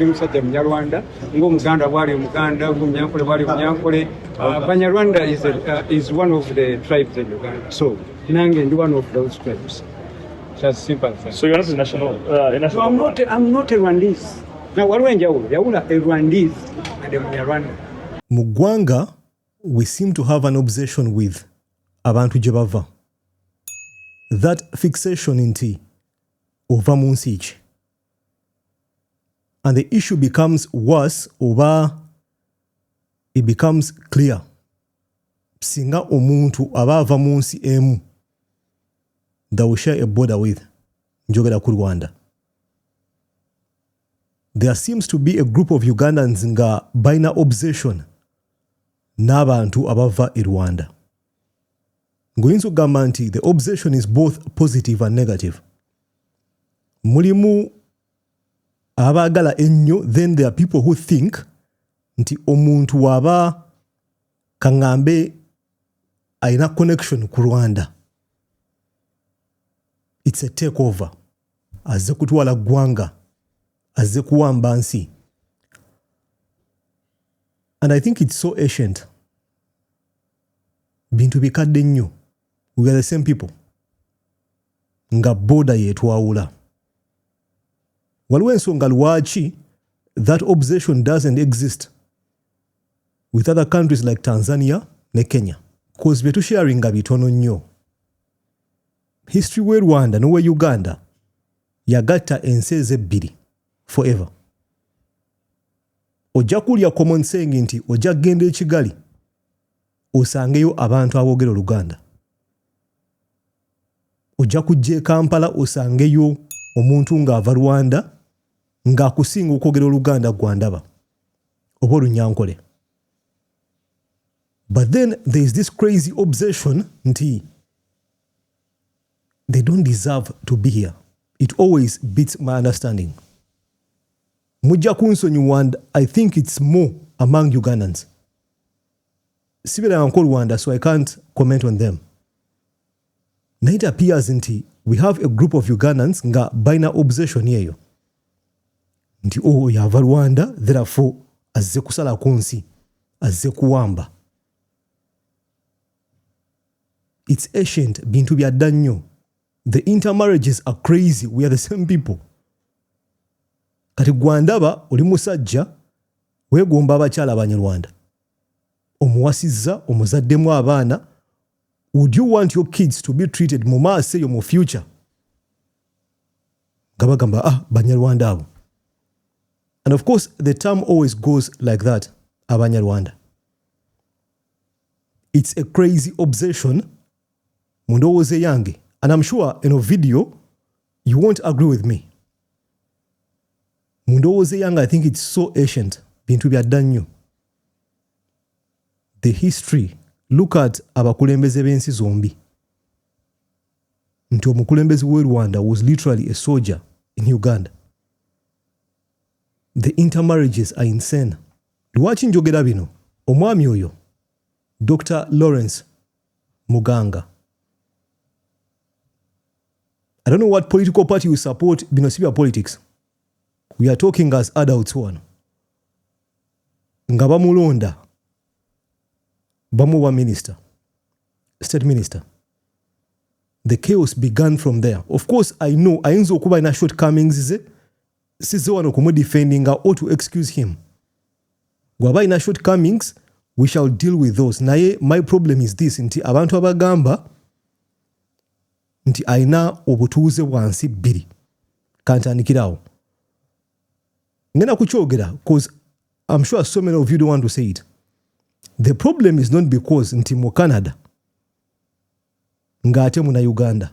ndi musajja Munyarwanda ng'Omuganda bwali Omuganda ng'Omunyankole bwali Munyankole. Banyarwanda is one of the tribes in Uganda, so nange ndi one of those tribes. Just simple. So you're not a national? No, I'm not a Rwandese. Now waliwo enjawulo yawula a Rwandese and a Munyarwanda. Mu ggwanga we seem to have an obsession with abantu gye bava. That fixation nti ova mu nsi ki. And the issue becomes worse oba it becomes clear. Singa omuntu aba ava mu nsi emu that we share a border with, njogera ku Rwanda. There seems to be a group of Ugandans nga balina obsession n'abantu abava e Rwanda. Ngoyinza okugamba nti the obsession is both positive and negative. Mulimu abaagala ennyo, then there are people who think nti omuntu waba kaŋŋambe ayina connection ku Rwanda. It's a takeover. Azze kutwala ggwanga. Azze kuwamba nsi. And I think it's so ancient. Bintu bikadde nnyo. We are the same people. Nga border yetwawula. Waliwo ensonga lwaki that obsession doesn't exist with other countries like Tanzania ne Kenya. Because bye tusharinga bitono nnyo. History we Rwanda n'owe Uganda yagatta ensi ebbiri forever. Ojja kulya common saying nti ojja kgenda e Kigali osangeyo abantu aboogera Oluganda. Ojja kujja e Kampala osangeyo omuntu ng'ava Rwanda ng'akusinga okwogera Oluganda gwandaba oba Olunyankole. But then there is this crazy obsession nti they don't deserve to be here. It always beats my understanding. Mujja kunsonyiwa, and I think it's more among Ugandans. Sibira nko Rwanda, so I can't comment on them. Na it appears nti we have a group of Ugandans nga balina obsession yeyo. Nti yava Rwanda, therefore azze kusala ku nsi, azze kuwamba. It's ancient, bintu byadda nnyo. The intermarriages are crazy. We are the same people. Kati gwandaba oli musajja weegomba abakyala Abanyarwanda. Omuwasizza, omuzaddemu abaana. Would you want your kids to be treated mu maaso eyo mu future? Gabagamba Banyarwanda abo. And of course the term always goes like that, Abanyarwanda. It's a crazy obsession. Mundowooze yange. And I'm sure in a video, you won't agree with me. Mundowooze yange, I think it's so ancient. Bintu byadda nnyo. The history. Look at abakulembeze b'ensi zombi. Nti omukulembeze w'e Rwanda was literally a soldier in Uganda. The intermarriages are insane. Lwaki njogera bino? Omwami oyo, Dr. Lawrence Muganga. I don't know what political party you support, bino si bya politics. We are talking as adults one. Nga bamulonda, bamuwa minister, state minister. The chaos began from there. Of course, I know, ayinza okuba ina shortcomings ze, size wano kumudefending or to excuse him. Gwaba ina shortcomings, we shall deal with those. Naye, my problem is this, nti abantu abagamba, nti aina obutuuze bwansi bbiri. Kantandikirawo. Ngenda kukyogera, because I'm sure so many of you don't want to say it. The problem is not because nti mu Canada ng'ate muna Uganda.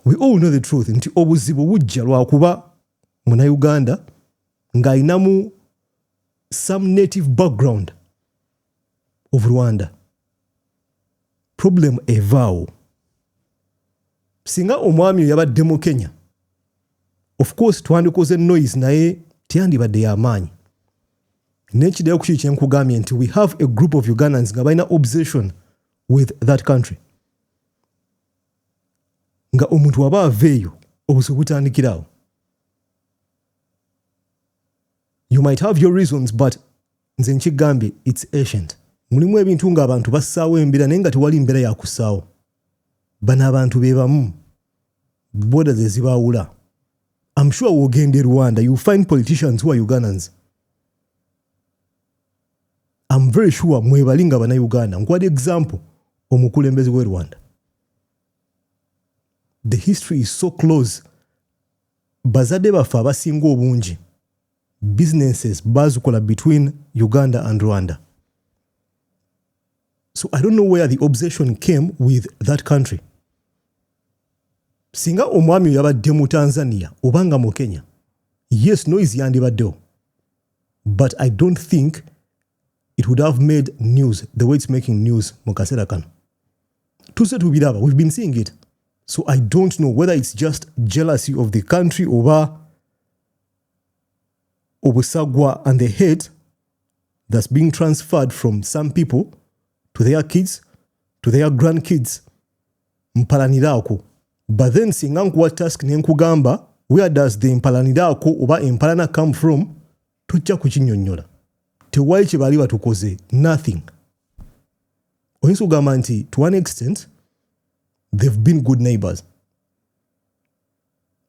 We all know the truth nti obuzibu bujja lwakuba muna Uganda ng'ayinamu some native background of Rwanda. Problem evaawo. Singa omwami yabadde mu Kenya, of course twandikoze noise naye tiyandibadde y'amaanyi. N'ekiddayo ku kiki kye nkugambye nti we have a group of Ugandans nga balina obsession with that country. Nga omuntu waba aveeyo obuzibu butandikirawo. You might have your reasons, but nze nkigambye it's ancient. Mulimu ebintu nga abantu bassaawo embeera naye nga tewali mbeera ya kussaawo. Bano abantu be bamu. Boda ze zibaawula. I'm sure wogende Rwanda, you find politicians who are Ugandans. I'm very sure mwebalinga bana Uganda. Nkwadi example omukulembeze w'e Rwanda. The history is so close. Bazadde bafa abasinga obungi. Businesses bazukola between Uganda and Rwanda. So I don't know where the obsession came with that country. Singa omwami yabadde mu Tanzania obanga mu Kenya. Yes, noise yandibaddewo. But I don't think it would have made news the way it's making news mu kaseera kano. Tuse tubiraba, we've been seeing it. So I don't know whether it's just jealousy of the country oba obusagwa and the hate that's being transferred from some people to their kids, to their grandkids. Mpalaniraako. But then singa nkuwa task nenkugamba, where does the mpalaniraako oba empalana come from? Tujja kukinyonnyola. Tewali kye bali batukoze. Nothing. Oyinza okugamba nti to one extent they've been good neighbors.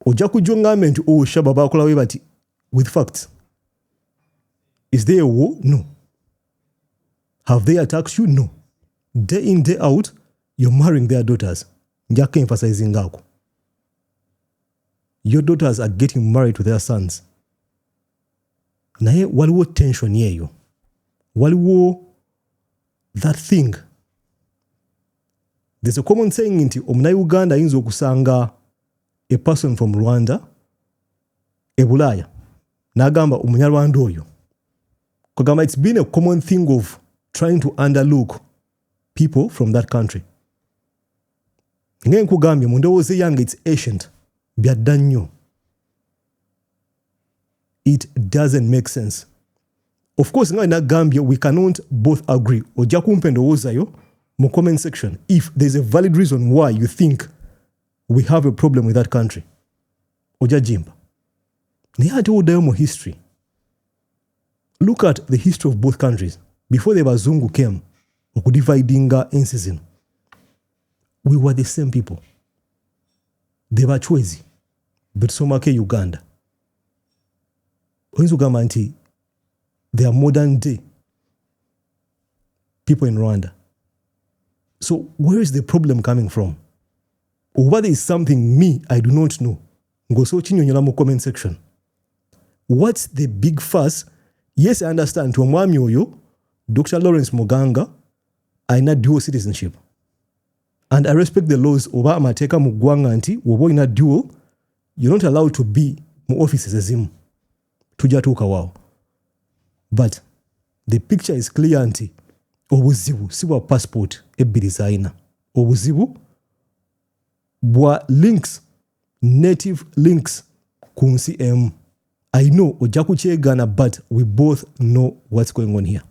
Ojja kujja ngambe nti shaba bakola we bati with facts. Is there a war? No. Have they attacked you? No. Day in, day out, you're marrying their daughters. Njaka emphasizing ngako. Your daughters are getting married to their sons. Naye waliwo tension yeyo. Waliwo that thing. There's a common saying nti omuna Uganda ayinza okusanga a person from Rwanda e Bulaya n'agamba omunyarwanda oyo. Kugamba it's been a common thing of trying to underlook people from that country. Nge nkugambye mu ndowooza yange it's ancient. Byadda nnyo. It doesn't make sense. Of course, nga nagambye we cannot both agree. Ojja kumpa endowooza yo mu comment section if there's a valid reason why you think we have a problem with that country. Ojja jimba. Naye ate oddayo mu history. Look at the history of both countries. Before the Bazungu came, okudividing ensi zino. We were the same people. They were Chwezi, but Somake Uganda. Oyinza okugamba nti they are modern day people in Rwanda. So where is the problem coming from? Or whether it's something I do not know. Ngoso chinyonyola mu comment section. What's the big fuss? Yes, I understand. To omwami oyo, Dr. Lawrence Muganga, aina dual citizenship. And I respect the laws oba amateeka mu ggwanga nti woba olina dual, you're not allowed to be mu offices ezimu. Tujja tuuka waawo. But the picture is clear nti obuzibu si bwa passport ebbiri z'alina. Obuzibu bwa links, native links ku nsi emu. I know ojja kukyegaana, but we both know what's going on here.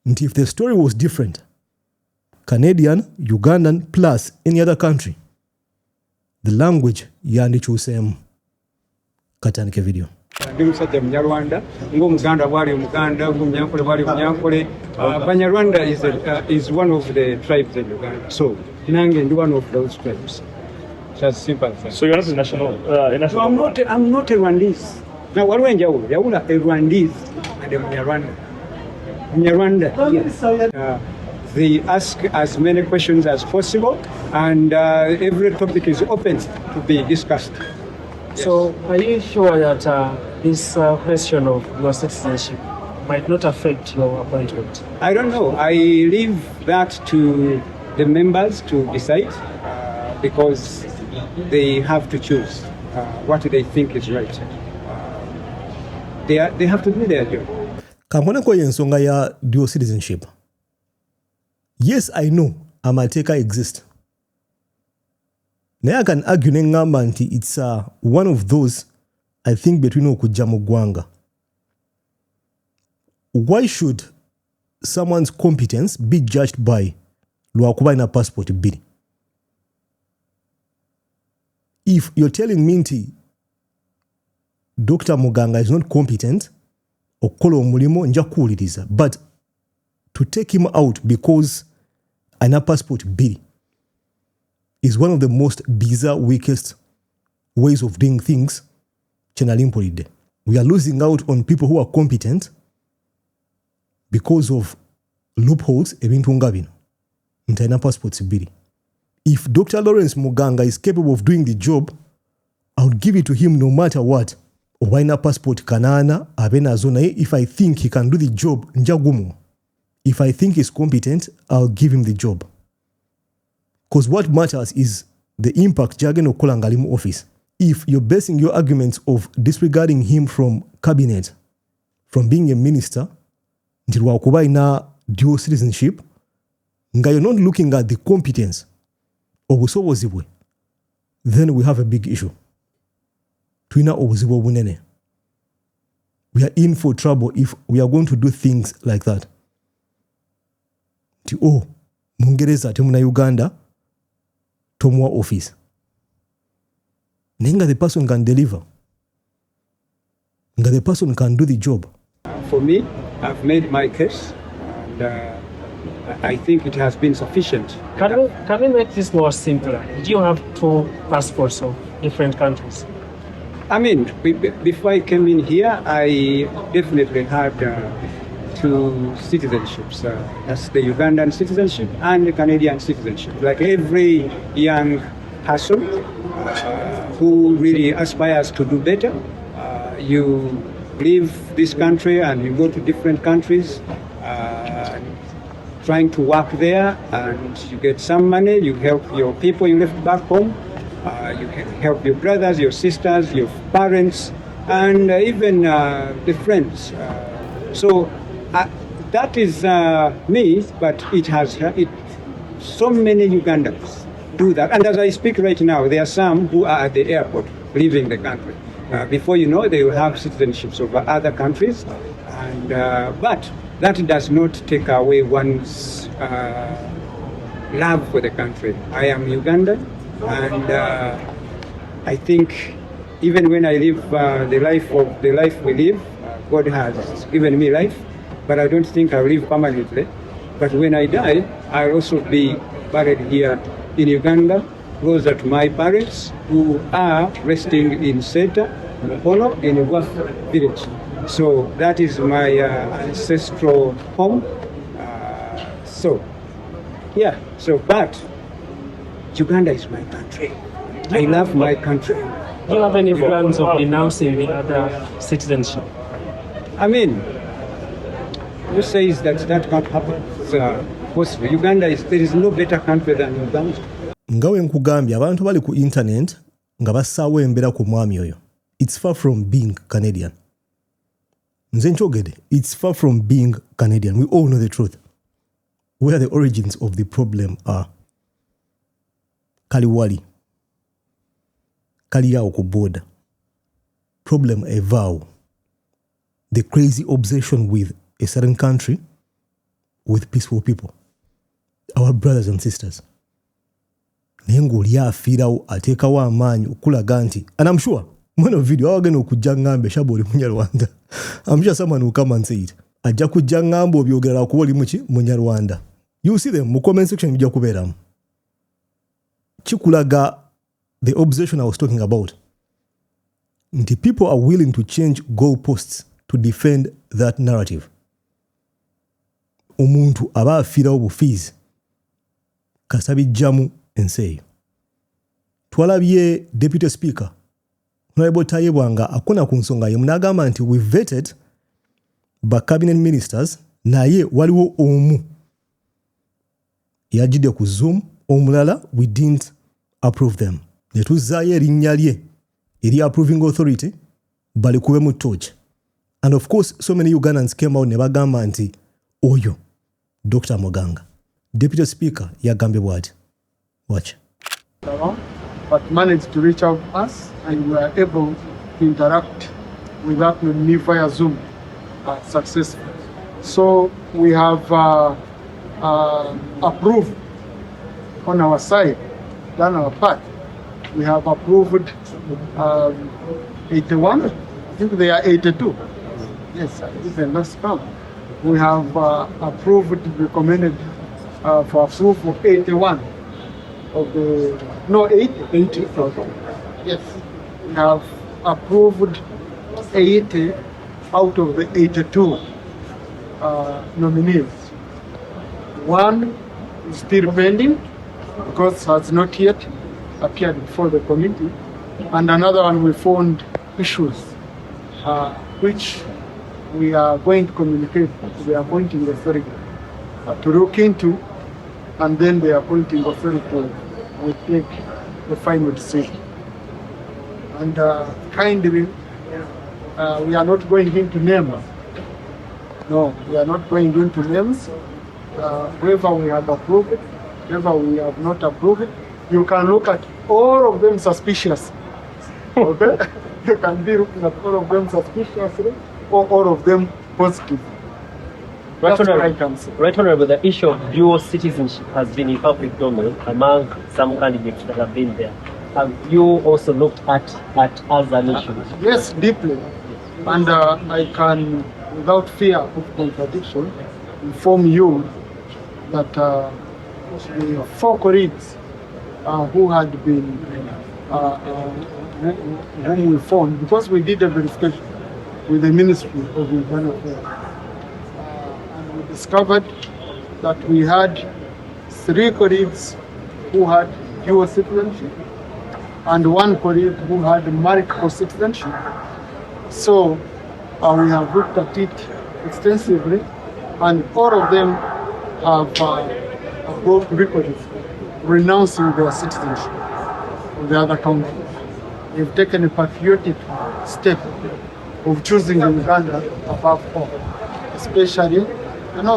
And if the story was different, Canadian, Ugandan, plus any other country, the language yandikyuseemu. Katandike video. Ndi musajja Munyarwanda, ng'Omuganda bwali Omuganda, ng'Omunyankole bwali Munyankole. Banyarwanda is one of the tribes in Uganda. So, nange ndi one of those tribes. Just simple. So you're not a national? No, I'm not a Rwandese. Now, waliwo enjawulo. Yawula a Rwandese and a Munyarwanda. Munyarwanda, yes. They ask as many questions as possible, and every topic is open to be discussed. Yes. So are you sure that this question of your citizenship might not affect your appointment? I don't know. I leave that to the members to decide because they have to choose what they think is right. They have to do their job. Kankona ensonga ya dual citizenship. Yes, I know amateeka exist. Naye I can argue nengamba nti it's one of those, I think, between okujja mu ggwanga. Why should someone's competence be judged by lwakuba ina passport bbiri? If you're telling me nti Dr. Muganga is not competent okukola omulimo nja kuwuliriza, but to take him out because ana passport bill is one of the most bizarre, weakest ways of doing things. We are losing out on people who are competent because of loopholes ebintu nga bino nti alina passports bbiri. If Dr. Lawrence Muganga is capable of doing the job, I would give it to him no matter what. Oba alina passport kanaana abe nazo naye if I think he can do the job nja gumu. If I think he's competent, I'll give him the job. Because what matters is the impact gyagenda okukola nga ali mu office. If you're basing your arguments of disregarding him from cabinet, from being a minister, nti lwakuba alina dual citizenship, nga you're not looking at the competence obusobozi bwe, then we have a big issue. Tulina obuzibu obunene. We are in for trouble if we are going to do things like that. Nti Mungereza temuna Uganda tomuwa office. Nenga the person can deliver. Nga the person can do the job. For me, I've made my case, and I think it has been sufficient. Can we make this more simpler? Do you have 2 passports of different countries? I mean, before I came in here, I definitely had 2 citizenships. That's the Ugandan citizenship and the Canadian citizenship. Like every young person who really aspires to do better, you leave this country and you go to different countries, trying to work there, and you get some money, you help your people you left back home, you can help your brothers, your sisters, your parents, and even the friends. So that is me, but so many Ugandans do that. And as I speak right now, there are some who are at the airport leaving the country. Before you know, they will have citizenships of other countries, and but that does not take away one's love for the country. I am Ugandan, and I think even when I live the life we live, God has given me life, but I don't think I'll live permanently. But when I die, I'll also be buried here in Uganda, closer to my parents who are resting in Seta, Mukono, in Uganda village. So that is my ancestral home. But Uganda is my country. I love my country. Do you have any plans of denouncing the other citizenship? I mean, who says that can't happen? Possible. There is no better country than Uganda. Nga we nkugambye abantu bali ku internet nga bassaawo embeera ku mwami oyo. It's far from being Canadian. Nze nkyogedde, it's far from being Canadian. We all know the truth. Where the origins of the problem are. Kali wali. Kali yao ku border. Problem evaawo. The crazy obsession with a certain country, with peaceful people. Our brothers and sisters. Naye ng'oli afiirawo ateekawo amaanyi okulaga nti, and I'm sure one of video awagenda okujja ngambe shaba oli munyarwanda. I'm sure someone will come and say it. Ajja kujja ngambe obyogera kuba oli munyarwanda. You see them mu comment section bijja kubeeramu. Kikulaga the obsession I was talking about. Nti people are willing to change goalposts to defend that narrative. Omuntu aba afiirawo bufiizi kasabijjamu ensi eyo. Twalabye Deputy Speaker Honorable Tayebwanga akona ku nsonga ye munagamba nti we vetted ba cabinet ministers naye waliwo omu yajide ku Zoom, omulala we didn't approve them. Netuzaayo erinnya lye eri approving authority bali kuwe mu torch. And of course so many Ugandans came out ne bagamba nti oyo Dr. Muganga. Deputy Speaker yagambe bwati. Watch. But managed to reach out to us and we were able to interact with that nominee via Zoom successfully. So we have approved on our side, done our part. We have approved 81 think they are 82. Yes, even last count. We have approved, recommended for approval 81 of the, no, 80. Yes, we have approved 80 out of the 82 nominees. One is still pending because has not yet appeared before the committee, and another one we found issues which we are going to communicate to the appointing authority to look into, and then the appointing authority will take the final decision. And kindly, we are not going into names. No, we are not going into names. Whether we have approved it, whether we have not approved it, you can look at all of them suspicious. Okay? You can be looking at all of them suspiciously or all of them positive. Right Honorable, the issue of dual citizenship has been in public domain among some candidates that have been there. Have you also looked at as an issue? Yes, deeply. And I can, without fear of contradiction, inform you that the 4 colleagues who had been, whom we found, because we did a verification with the Ministry of Internal Affairs, and we discovered that we had 3 colleagues who had dual citizenship and 1 colleague who had multiple citizenship. So we have looked at it extensively, and all of them have brought records renouncing their citizenship of the other countries. They've taken a patriotic step of choosing Uganda above all, especially,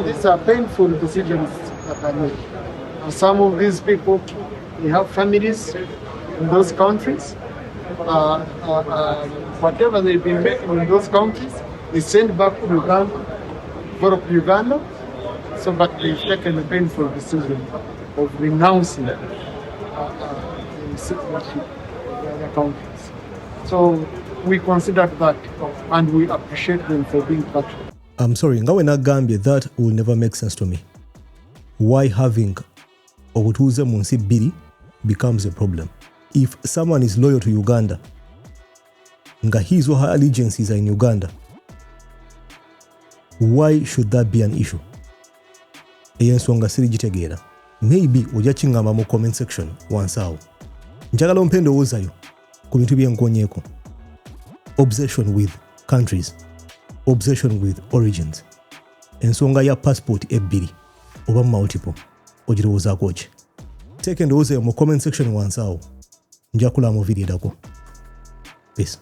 these are painful decisions that are made. And some of these people, they have families in those countries. Whatever they've been making in those countries, they send back to Uganda, for Uganda, so that they've taken a painful decision of renouncing the citizenship of the other countries. So we consider that, and we appreciate them for being patriotic. I'm sorry, ngawe nagambye that will never make sense to me. Why having obutuuze mu nsi bbiri becomes a problem? If someone is loyal to Uganda, nga his or her allegiances are in Uganda, why should that be an issue? Eyensonga sirigitegeera. Maybe ojja kingamba mu comment section once awo. Njagala ompe ndowoozayo ku bintu byenkonyeeko. Obsession with countries, obsession with origins. Ensonga ya passport ebbiri oba multiple ogirowoozaako ki? Teeka endowoozayo mu comment section once awo. Nja kulaba mu video edako. Peace.